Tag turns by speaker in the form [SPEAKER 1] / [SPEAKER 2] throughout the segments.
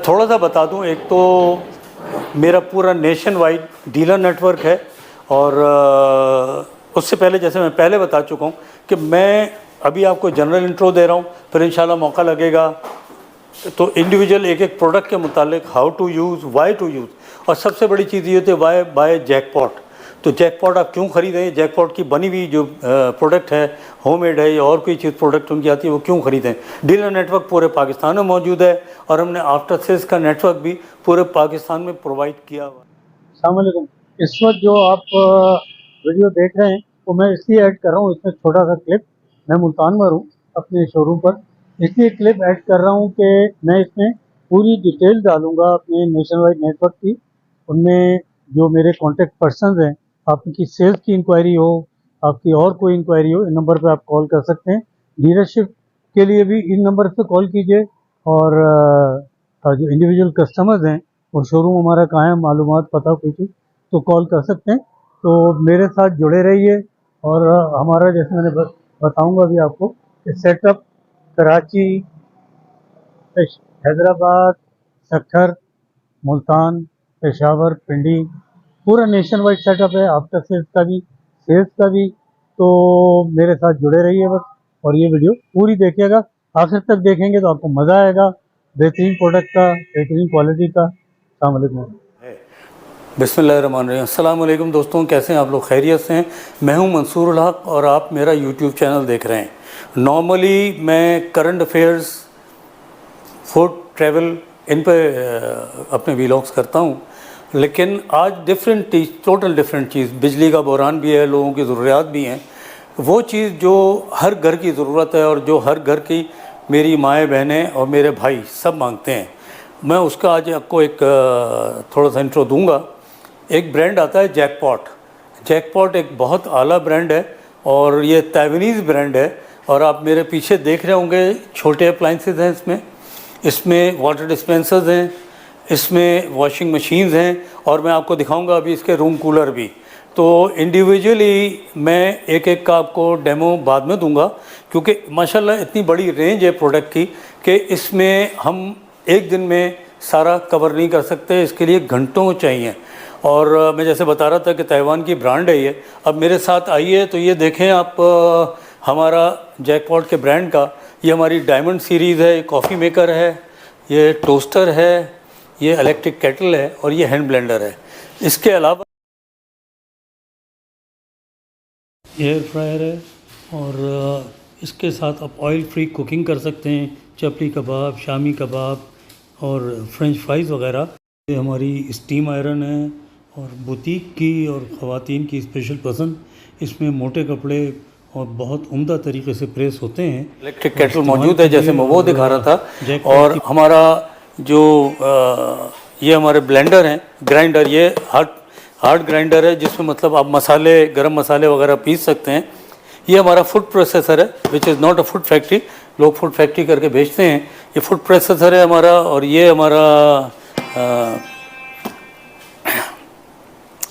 [SPEAKER 1] थोड़ा सा बता दूं, एक तो मेरा पूरा नेशन वाइड डीलर नेटवर्क है और उससे पहले जैसे मैं पहले बता चुका हूं कि मैं अभी आपको जनरल इंट्रो दे रहा हूं, फिर इंशाल्लाह मौका लगेगा तो इंडिविजुअल एक एक प्रोडक्ट के मुतालिक how to use, why to use, और सबसे बड़ी चीज़ ये होती है वाई बाय जैकपॉट। तो जैकपॉट आप क्यों ख़रीदें, जैकपॉट की बनी हुई जो प्रोडक्ट है, होममेड है या और कोई चीज़ प्रोडक्ट उनकी आती है, वो क्यों ख़रीदें। डीलर नेटवर्क पूरे पाकिस्तान में मौजूद है और हमने आफ्टर सेल्स का नेटवर्क भी पूरे पाकिस्तान में प्रोवाइड किया हुआ।
[SPEAKER 2] अस्सलाम वालेकुम। इस वक्त जो आप वीडियो देख रहे हैं वो मैं इसलिए ऐड कर रहा हूँ, इसमें छोटा सा क्लिप, मैं मुल्तान में हूँ अपने शोरूम पर, इसलिए क्लिप ऐड कर रहा हूँ कि मैं इसमें पूरी डिटेल डालूँगा अपने नेशन वाइड नेटवर्क की। उनमें जो मेरे कॉन्टेक्ट पर्सनस हैं, आपकी सेल्स की इंक्वायरी हो, आपकी और कोई इंक्वायरी हो, इन नंबर पर आप कॉल कर सकते हैं। डीलरशिप के लिए भी इन नंबर पर कॉल कीजिए और जो इंडिविजुअल कस्टमर्स हैं और शोरूम हमारा कहाँ है, मालूमात पता पूछिए तो कॉल कर सकते हैं। तो मेरे साथ जुड़े रहिए और हमारा जैसे मैंने बताऊंगा अभी आपको कि सेटअप कराची, हैदराबाद, सक्खर, मुल्तान, पेशावर, पिंडी, पूरा नेशन वाइड सेटअप है, आफ्टर सेल्स का भी, सेल्स का भी। तो मेरे साथ जुड़े रहिए बस, और ये वीडियो पूरी देखिएगा, आखिर तक देखेंगे तो आपको मज़ा आएगा, बेहतरीन प्रोडक्ट का, बेहतरीन क्वालिटी का। अस्सलाम वालेकुम।
[SPEAKER 1] बिस्मिल्लाहिर्रहमानिर्रहीम। अस्सलाम वालेकुम दोस्तों, कैसे हैं आप लोग? खैरियत से हैं? मैं हूं मंसूर उल हक और आप मेरा यूट्यूब चैनल देख रहे हैं। नॉर्मली मैं करंट अफेयर्स, फूड, ट्रैवल, इन पे अपने व्लॉग्स करता हूं, लेकिन आज डिफरेंट चीज़, टोटल डिफरेंट चीज़, बिजली का बहरान भी है, लोगों की ज़रूरियात भी हैं, वो चीज़ जो हर घर की ज़रूरत है और जो हर घर की मेरी माएँ बहनें और मेरे भाई सब मांगते हैं, मैं उसका आज आपको एक थोड़ा सा इंट्रो दूंगा। एक ब्रांड आता है जैकपॉट। जैकपॉट एक बहुत आला ब्रांड है और ये ताइवानीज़ ब्रांड है। और आप मेरे पीछे देख रहे होंगे छोटे अप्लाइंसेस हैं इसमें वाटर डिस्पेंसर्स हैं, इसमें वॉशिंग मशीन्स हैं और मैं आपको दिखाऊंगा अभी इसके रूम कूलर भी। तो इंडिविजुअली मैं एक एक का आपको डेमो बाद में दूंगा, क्योंकि माशाल्लाह इतनी बड़ी रेंज है प्रोडक्ट की कि इसमें हम एक दिन में सारा कवर नहीं कर सकते, इसके लिए घंटों चाहिए। और मैं जैसे बता रहा था कि ताइवान की ब्रांड है ये। अब मेरे साथ आइए तो ये देखें आप, हमारा जैकपॉट के ब्रांड का, ये हमारी डायमंड सीरीज़ है, ये कॉफ़ी मेकर है, ये टोस्टर है, ये इलेक्ट्रिक केटल है और ये हैंड ब्लेंडर है। इसके अलावा एयर फ्रायर है और इसके साथ आप ऑयल फ्री कुकिंग कर सकते हैं, चपली कबाब, शामी कबाब और फ्रेंच फ्राइज़ वगैरह। ये हमारी स्टीम आयरन है और बुटीक की और ख़वातीन की स्पेशल पसंद, इसमें मोटे कपड़े और बहुत उम्दा तरीके से प्रेस होते हैं। इलेक्ट्रिक केटल मौजूद है, जैसे मैं वो दिखा रहा था। और हमारा जो ये हमारे ब्लेंडर हैं, ग्राइंडर, ये हार्ड ग्राइंडर है, जिसमें मतलब आप मसाले, गरम मसाले वगैरह पीस सकते हैं। ये हमारा फूड प्रोसेसर है, which is not a food factory, लोग फूड फैक्ट्री करके बेचते हैं। ये फूड प्रोसेसर है हमारा। और ये हमारा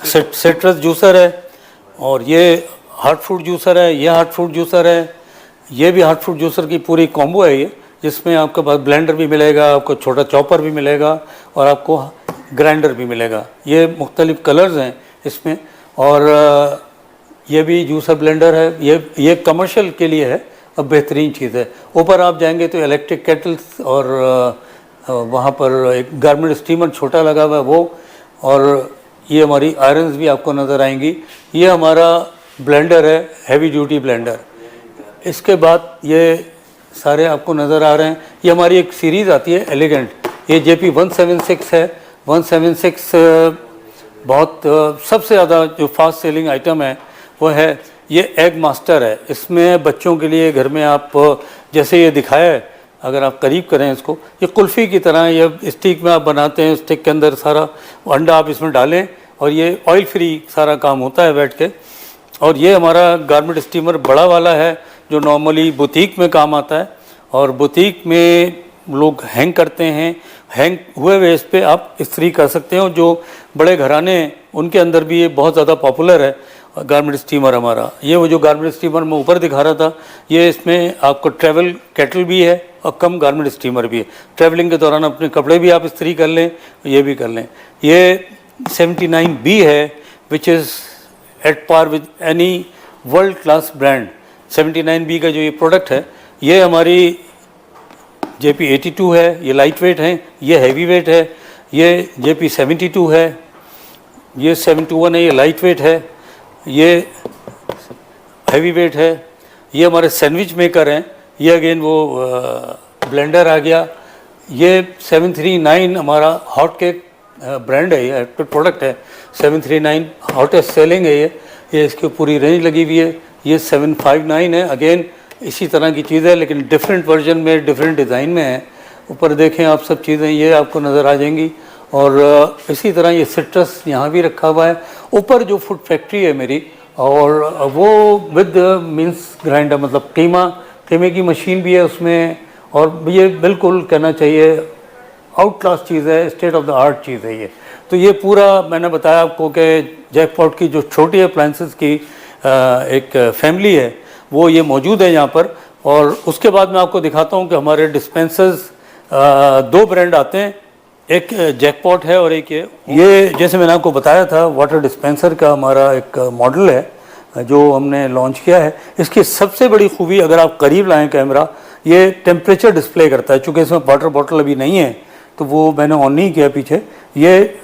[SPEAKER 1] सिट्रस जूसर है और ये हार्ट फ्रूट जूसर है, ये हार्ट फ्रूट जूसर है, ये भी हार्ट फ्रूट जूसर की पूरी कॉम्बो है ये, जिसमें आपके पास ब्लेंडर भी मिलेगा, आपको छोटा चॉपर भी मिलेगा और आपको ग्राइंडर भी मिलेगा। ये मुख्तलिफ कलर्स हैं इसमें। और ये भी जूसर ब्लेंडर है, ये कमर्शियल के लिए है, अब बेहतरीन चीज़ है। ऊपर आप जाएंगे तो इलेक्ट्रिक केटल्स और वहाँ पर एक गारमेंट स्टीमर छोटा लगा हुआ है वो, और ये हमारी आयरन्स भी आपको नज़र आएंगी। ये हमारा ब्लेंडर है, हैवी ड्यूटी ब्लेंडर। इसके बाद ये सारे आपको नज़र आ रहे हैं। ये हमारी एक सीरीज़ आती है एलिगेंट, ये JP 176 है। 176 बहुत सबसे ज़्यादा जो फास्ट सेलिंग आइटम है वो है ये एग मास्टर है। इसमें बच्चों के लिए घर में आप, जैसे ये दिखाया है, अगर आप करीब करें इसको, ये कुल्फ़ी की तरह, ये स्टिक में आप बनाते हैं, स्टिक के अंदर सारा अंडा आप इसमें डालें और ये ऑयल फ्री सारा काम होता है बैठ के। और ये हमारा गारमेंट स्टीमर बड़ा वाला है, जो नॉर्मली बुटीक में काम आता है और बुटीक में लोग हैंग करते हैं, हैंग हुए वेस पे आप इस्त्री कर सकते हो। जो बड़े घराने हैं उनके अंदर भी ये बहुत ज़्यादा पॉपुलर है गारमेंट स्टीमर हमारा। ये वो जो गारमेंट स्टीमर मैं ऊपर दिखा रहा था, ये इसमें आपको ट्रैवल केटल भी है और कम गारमेंट स्टीमर भी है। ट्रैवलिंग के दौरान अपने कपड़े भी आप इस्त्री कर लें, ये भी कर लें। ये 79B है, which is at par with any world class brand. 79B का जो ये प्रोडक्ट है, ये हमारी JP82 है, ये लाइट वेट है, ये हैवी वेट है। ये JP72 है, ये 721 है, ये लाइट वेट है, ये हैवी वेट है। ये हमारे सैंडविच मेकर हैं, ये अगेन वो ब्लेंडर आ गया। ये 739 हमारा हॉट केक ब्रांड है, ये प्रोडक्ट है। 739 हॉटेस्ट सेलिंग है ये इसकी पूरी रेंज लगी हुई है। ये 759 है, अगेन इसी तरह की चीज़ है, लेकिन डिफरेंट वर्जन में, डिफरेंट डिज़ाइन में है। ऊपर देखें आप सब चीज़ें ये आपको नज़र आ जाएंगी। और इसी तरह ये सिट्रस यहाँ भी रखा हुआ है। ऊपर जो फूड फैक्ट्री है मेरी, और वो विद मीन्स ग्राइंडर, मतलब कीमे की मशीन भी है उसमें। और ये बिल्कुल कहना चाहिए आउट क्लास चीज़ है, स्टेट ऑफ द आर्ट चीज़ है ये। तो ये पूरा मैंने बताया आपको कि जैकपॉट की जो छोटी अप्लायंसेस की एक फैमिली है, वो ये मौजूद है यहाँ पर। और उसके बाद मैं आपको दिखाता हूँ कि हमारे डिस्पेंसर्स 2 ब्रांड आते हैं, एक जैकपॉट है और एक ये जैसे मैंने आपको बताया था वाटर डिस्पेंसर का हमारा एक मॉडल है जो हमने लॉन्च किया है। इसकी सबसे बड़ी खूबी, अगर आप करीब लाएं कैमरा, ये टेम्परेचर डिस्प्ले करता है। चूँकि इसमें वाटर बॉटल अभी नहीं है तो वो मैंने ऑन नहीं किया पीछे। ये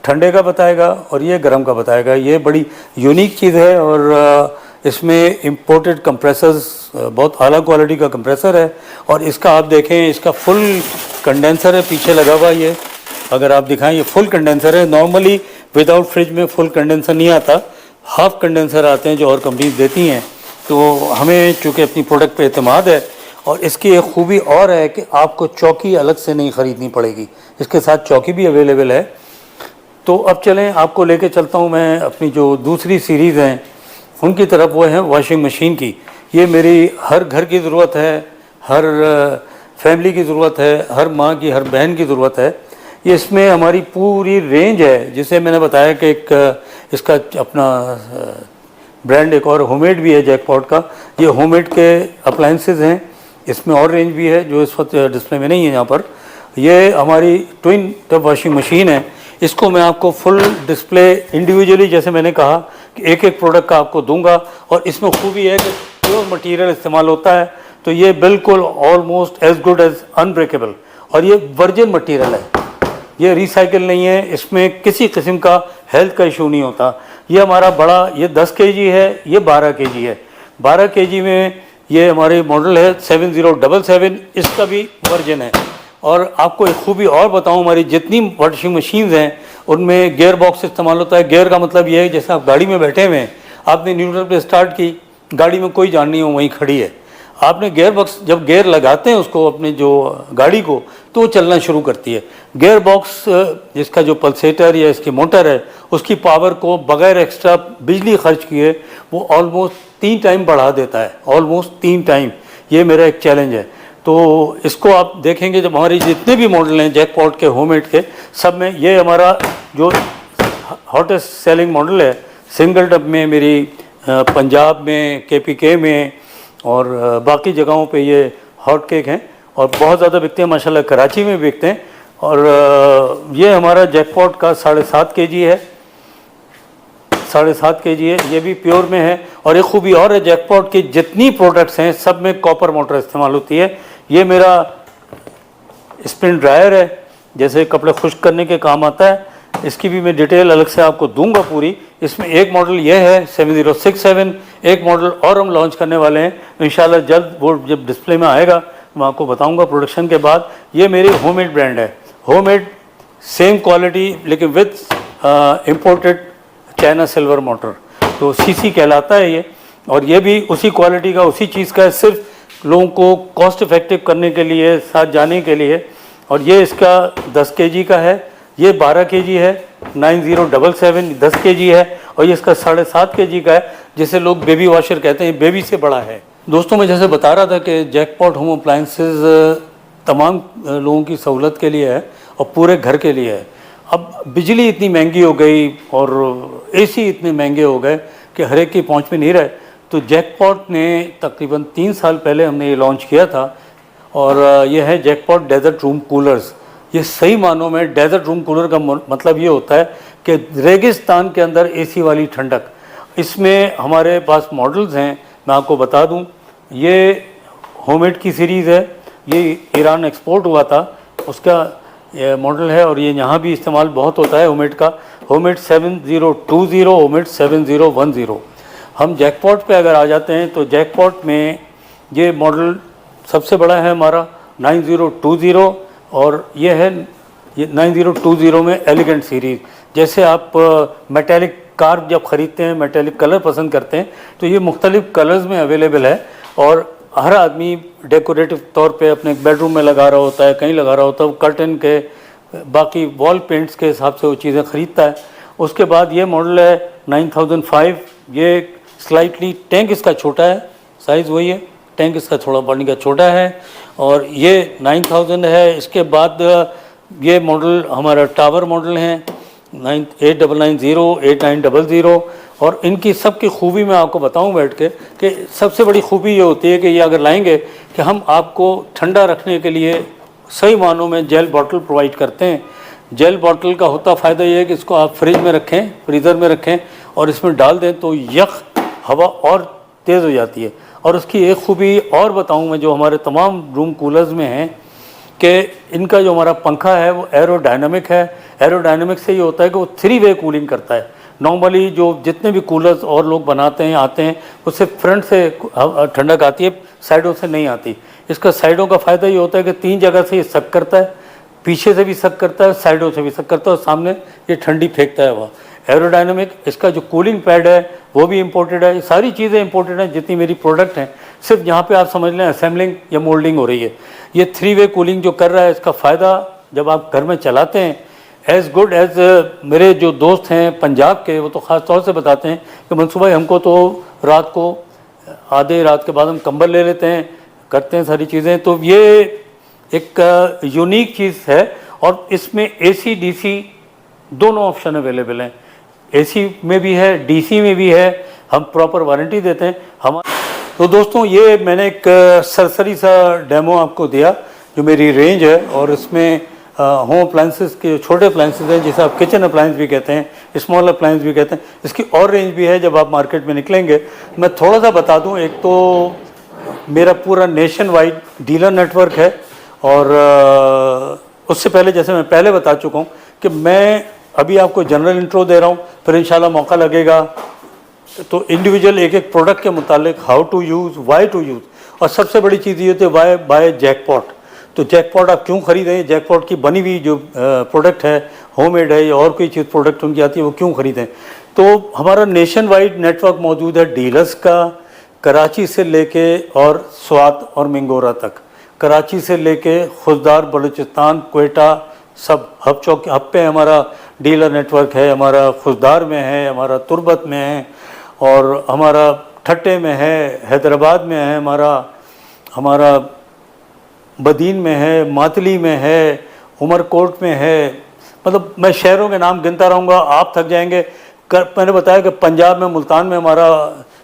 [SPEAKER 1] ठंडे का बताएगा और ये गर्म का बताएगा। ये बड़ी यूनिक चीज़ है। और इसमें इंपोर्टेड कंप्रेसर्स, बहुत आला क्वालिटी का कंप्रेसर है। और इसका आप देखें, इसका फुल कंडेंसर है पीछे लगा हुआ। ये अगर आप दिखाएं, ये फुल कंडेंसर है। नॉर्मली विदाउट फ्रिज में फुल कंडेंसर नहीं आता, हाफ कंडेंसर आते हैं जो और कंपनीज देती हैं। तो हमें चूँकि अपनी प्रोडक्ट पे एतमाद है। और इसकी एक खूबी और है कि आपको चौकी अलग से नहीं ख़रीदनी पड़ेगी, इसके साथ चौकी भी अवेलेबल है। तो अब चलें, आपको लेके चलता हूँ मैं अपनी जो दूसरी सीरीज़ हैं उनकी तरफ। वो है वॉशिंग मशीन की। ये मेरी हर घर की ज़रूरत है, हर फैमिली की ज़रूरत है, हर माँ की, हर बहन की ज़रूरत है। ये इसमें हमारी पूरी रेंज है, जिसे मैंने बताया कि एक इसका अपना ब्रांड एक और होममेड भी है जैकपॉट का। ये होममेड के अप्लायंसेस हैं। इसमें और रेंज भी है जो इस वक्त डिस्प्ले में नहीं है यहाँ पर। ये हमारी ट्विन टब वॉशिंग मशीन है। इसको मैं आपको फुल डिस्प्ले इंडिविजुअली, जैसे मैंने कहा कि एक एक प्रोडक्ट का आपको दूंगा। और इसमें खूबी है कि प्योर मटेरियल इस्तेमाल होता है। तो ये बिल्कुल almost as good as unbreakable. और ये वर्जिन मटेरियल है, ये रिसाइकिल नहीं है, इसमें किसी किस्म का हेल्थ का इशू नहीं होता। ये हमारा बड़ा, ये 10 kg है, ये 12 kg है। 12 kg में ये हमारे मॉडल है 7077, इसका भी वर्जन है। और आपको एक खूबी और बताऊं, हमारी जितनी वॉशिंग मशीन्स हैं उनमें गियर बॉक्स इस्तेमाल होता है। गियर का मतलब ये है जैसे आप गाड़ी में बैठे हुए हैं, आपने न्यूट्रल पे स्टार्ट की, गाड़ी में कोई जान नहीं हो, वहीं खड़ी है। आपने गियर बॉक्स, जब गियर लगाते हैं उसको अपने जो गाड़ी को, तो वो चलना शुरू करती है। गियर बॉक्स जिसका जो पल्सेटर या इसकी मोटर है, उसकी पावर को बगैर एक्स्ट्रा बिजली खर्च किए वो ऑलमोस्ट 3 टाइम बढ़ा देता है, ऑलमोस्ट 3 टाइम। ये मेरा एक चैलेंज है। तो इसको आप देखेंगे जब हमारी जितने भी मॉडल हैं जैकपॉट के, होममेड के, सब में ये हमारा जो हॉटेस्ट सेलिंग मॉडल है। सिंगल डब में मेरी पंजाब में, KPK में और बाकी जगहों पे ये हॉट केक हैं और बहुत ज़्यादा बिकते हैं माशाल्लाह। कराची में बिकते हैं। और ये हमारा जैकपॉट का 7.5 kg है, 7.5 kg है। ये भी प्योर में है। और एक खूबी और है, जैकपॉट की जितनी प्रोडक्ट्स हैं सब में कॉपर मोटर इस्तेमाल होती है। ये मेरा स्पिन ड्रायर है, जैसे कपड़े खुश्क करने के काम आता है। इसकी भी मैं डिटेल अलग से आपको दूंगा पूरी। इसमें एक मॉडल ये है 7067, एक मॉडल और हम लॉन्च करने वाले हैं इंशाल्लाह जल्द। वो जब डिस्प्ले में आएगा मैं आपको बताऊंगा प्रोडक्शन के बाद। ये मेरी होममेड ब्रांड है, होममेड, सेम क्वालिटी लेकिन with imported China silver motor. तो CC कहलाता है ये। और ये भी उसी क्वालिटी का, उसी चीज़ का है, सिर्फ लोगों को कॉस्ट इफेक्टिव करने के लिए, साथ जाने के लिए। और ये इसका 10 kg का है, ये 12 kg है, 9077 10 kg है। और ये इसका 7.5 kg का है, जिसे लोग बेबी वॉशर कहते हैं, बेबी से बड़ा है। दोस्तों मैं जैसे बता रहा था कि जैकपॉट होम अप्लायंसेस तमाम लोगों की सहूलत के लिए है और पूरे घर के लिए है। अब बिजली इतनी महंगी हो गई और AC इतने महंगे हो गए कि हर एक की पहुंच में नहीं रहे। तो जैकपॉट ने तकरीबन 3 साल पहले हमने ये लॉन्च किया था। और ये है जैकपॉट डेजर्ट रूम कूलर्स। ये सही मानों में डेजर्ट रूम कूलर का मतलब ये होता है कि रेगिस्तान के अंदर एसी वाली ठंडक। इसमें हमारे पास मॉडल्स हैं, मैं आपको बता दूं, ये होममेड की सीरीज़ है, ये ईरान एक्सपोर्ट हुआ था, उसका ये मॉडल है और ये यहाँ भी इस्तेमाल बहुत होता है होममेड का। Homemade 7020, homemade 7010। हम जैकपॉट पे अगर आ जाते हैं तो जैकपॉट में ये मॉडल सबसे बड़ा है हमारा 9020, और ये है ये 9020 में एलिगेंट सीरीज़। जैसे आप मेटेलिक कार जब ख़रीदते हैं, मेटेलिक कलर पसंद करते हैं, तो ये मुख्तलिफ़ कलर्स में अवेलेबल है और हर आदमी डेकोरेटिव तौर पे अपने बेडरूम में लगा रहा होता है, कहीं लगा रहा होता है, कर्टन के बाकी वॉल पेंट्स के हिसाब से वो चीज़ें ख़रीदता है। उसके बाद ये मॉडल है 9005, ये स्लाइटली टैंक इसका छोटा है, साइज़ वही है, टैंक इसका थोड़ा पानी का छोटा है, और ये 9000 है। इसके बाद ये मॉडल हमारा टावर मॉडल है 8990, 8900, और इनकी सबकी खूबी मैं आपको बताऊं बैठ के कि सबसे बड़ी खूबी ये होती है कि ये अगर लाएंगे कि हम आपको ठंडा रखने के लिए सही मानों में जेल बॉटल प्रोवाइड करते हैं। जेल बॉटल का होता फ़ायदा ये है कि इसको आप फ्रिज में रखें, फ्रीज़र में रखें और इसमें डाल दें तो यख हवा और तेज़ हो जाती है। और उसकी एक खूबी और बताऊं मैं जो हमारे तमाम रूम कूलर्स में है कि इनका जो हमारा पंखा है वो एरोडायनामिक है। एरोडायनामिक से ये होता है कि वो 3 वे कूलिंग करता है। नॉर्मली जो जितने भी कूलर्स और लोग बनाते हैं आते हैं उससे फ्रंट से ठंडक आती है, साइडों से नहीं आती। इसका साइडों का फ़ायदा ये होता है कि 3 जगह से ये सक करता है, पीछे से भी सक करता है, साइडों से भी सक करता है और सामने ये ठंडी फेंकता है वहाँ। एरोडायनामिक, इसका जो कूलिंग पैड है वो भी इम्पोर्टेड है। ये सारी चीज़ें इम्पोर्टेड हैं जितनी मेरी प्रोडक्ट हैं। सिर्फ यहाँ पे आप समझ लें असेंबलिंग या मोल्डिंग हो रही है। ये 3 वे कूलिंग जो कर रहा है, इसका फ़ायदा जब आप घर में चलाते हैं एज़ गुड एज़ मेरे जो दोस्त हैं पंजाब के, वो तो ख़ास तौर से बताते हैं कि मंसूर भाई हमको तो रात को आधे रात के बाद हम कंबल ले लेते हैं, करते हैं सारी चीज़ें। तो ये एक यूनिक चीज़ है और इसमें AC DC दोनों ऑप्शन अवेलेबल हैं। AC में भी है, DC में भी है, हम प्रॉपर वारंटी देते हैं हम। तो दोस्तों ये मैंने एक सरसरी सा डेमो आपको दिया जो मेरी रेंज है, और इसमें होम अप्लाइंसेस के छोटे अप्लाइंसेस हैं जिसे आप किचन अप्लाइंस भी कहते हैं, स्मॉल अप्लाइंस भी कहते हैं। इसकी और रेंज भी है जब आप मार्केट में निकलेंगे। मैं थोड़ा सा बता दूं, एक तो मेरा पूरा नेशन वाइड डीलर नेटवर्क है, और उससे पहले जैसे मैं पहले बता चुका हूं कि मैं अभी आपको जनरल इंट्रो दे रहा हूं, फिर इंशाल्लाह मौका लगेगा तो इंडिविजुअल एक एक प्रोडक्ट के मुतालिक how to use, why to use, और सबसे बड़ी चीज़ ये होती है वाई बाय जैकपॉट। तो जैकपॉट आप क्यों ख़रीदें, जैकपॉट की बनी हुई जो प्रोडक्ट है, होममेड है या और कोई चीज़ प्रोडक्ट उनकी आती है, वो क्यों ख़रीदें। तो हमारा नेशन वाइड नेटवर्क मौजूद है डीलर्स का, कराची से लेके और स्वात और मिंगोरा तक, कराची से लेके खुशदार, बलूचिस्तान, क्वेटा, सब हब चौक हब पे हमारा डीलर नेटवर्क है। हमारा खुशदार में है, हमारा तुरबत में है, और हमारा ठट्टे में है, हैदराबाद में है, हमारा बदीन में है, मातली में है, उमरकोट में है। मतलब मैं शहरों के नाम गिनता रहूँगा, आप थक जाएंगे। मैंने बताया कि पंजाब में मुल्तान में हमारा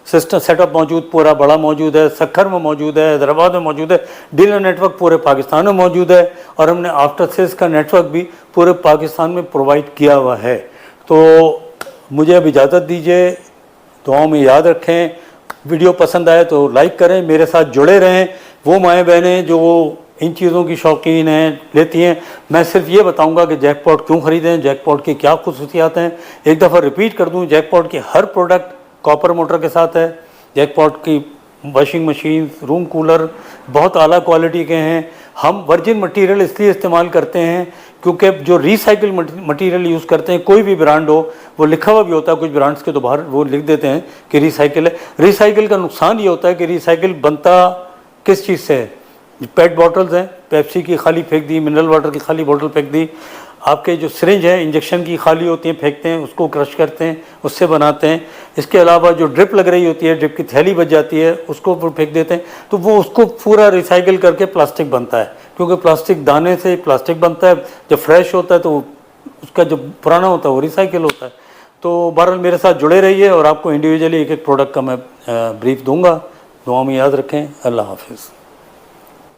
[SPEAKER 1] सिस्टम सेटअप मौजूद पूरा बड़ा मौजूद है, सक्खर में मौजूद है, हैदराबाद में मौजूद है, डीलर नेटवर्क पूरे पाकिस्तान में मौजूद है, और हमने आफ्टर सेल्स का नेटवर्क भी पूरे पाकिस्तान में प्रोवाइड किया हुआ है। तो मुझे अब इजाज़त दीजिए, दुआओं में याद रखें, वीडियो पसंद आए तो लाइक करें, मेरे साथ जुड़े रहें। वो माएँ बहनें जो इन चीज़ों की शौकीन हैं, लेती हैं, मैं सिर्फ ये बताऊंगा कि जैकपॉट क्यों ख़रीदें, जैकपॉट की क्या खुसूसियात हैं। एक दफ़ा रिपीट कर दूं, जैकपॉट की हर प्रोडक्ट कॉपर मोटर के साथ है। जैकपॉट की वॉशिंग मशीन, रूम कूलर बहुत आला क्वालिटी के हैं। हम वर्जिन मटेरियल इसलिए इस्तेमाल करते हैं क्योंकि जो रिसाइकिल मटेरियल यूज़ करते हैं, कोई भी ब्रांड हो, वो लिखा हुआ भी होता है, कुछ ब्रांड्स के तो बाहर वो लिख देते हैं कि रिसाइकिल है। रिसाइकिल का नुकसान ये होता है कि रिसाइकिल बनता किस चीज़ से है। पेट बॉटल्स हैं, पेप्सी की खाली फेंक दी, मिनरल वाटर की खाली बोतल फेंक दी, आपके जो सिरिंज है इंजेक्शन की खाली होती हैं, फेंकते हैं, उसको क्रश करते हैं, उससे बनाते हैं। इसके अलावा जो ड्रिप लग रही होती है, ड्रिप की थैली बच जाती है, उसको फेंक देते हैं, तो वो उसको पूरा रिसाइकिल करके प्लास्टिक बनता है। क्योंकि प्लास्टिक दाने से प्लास्टिक बनता है, जब फ्रेश होता है तो उसका जो पुराना होता है वो रिसाइकिल होता है। तो बहरहाल मेरे साथ जुड़े रहिए और आपको इंडिविजुअली एक एक प्रोडक्ट का मैं ब्रीफ दूंगा। दुआ में याद रखें। अल्लाह हाफिज़।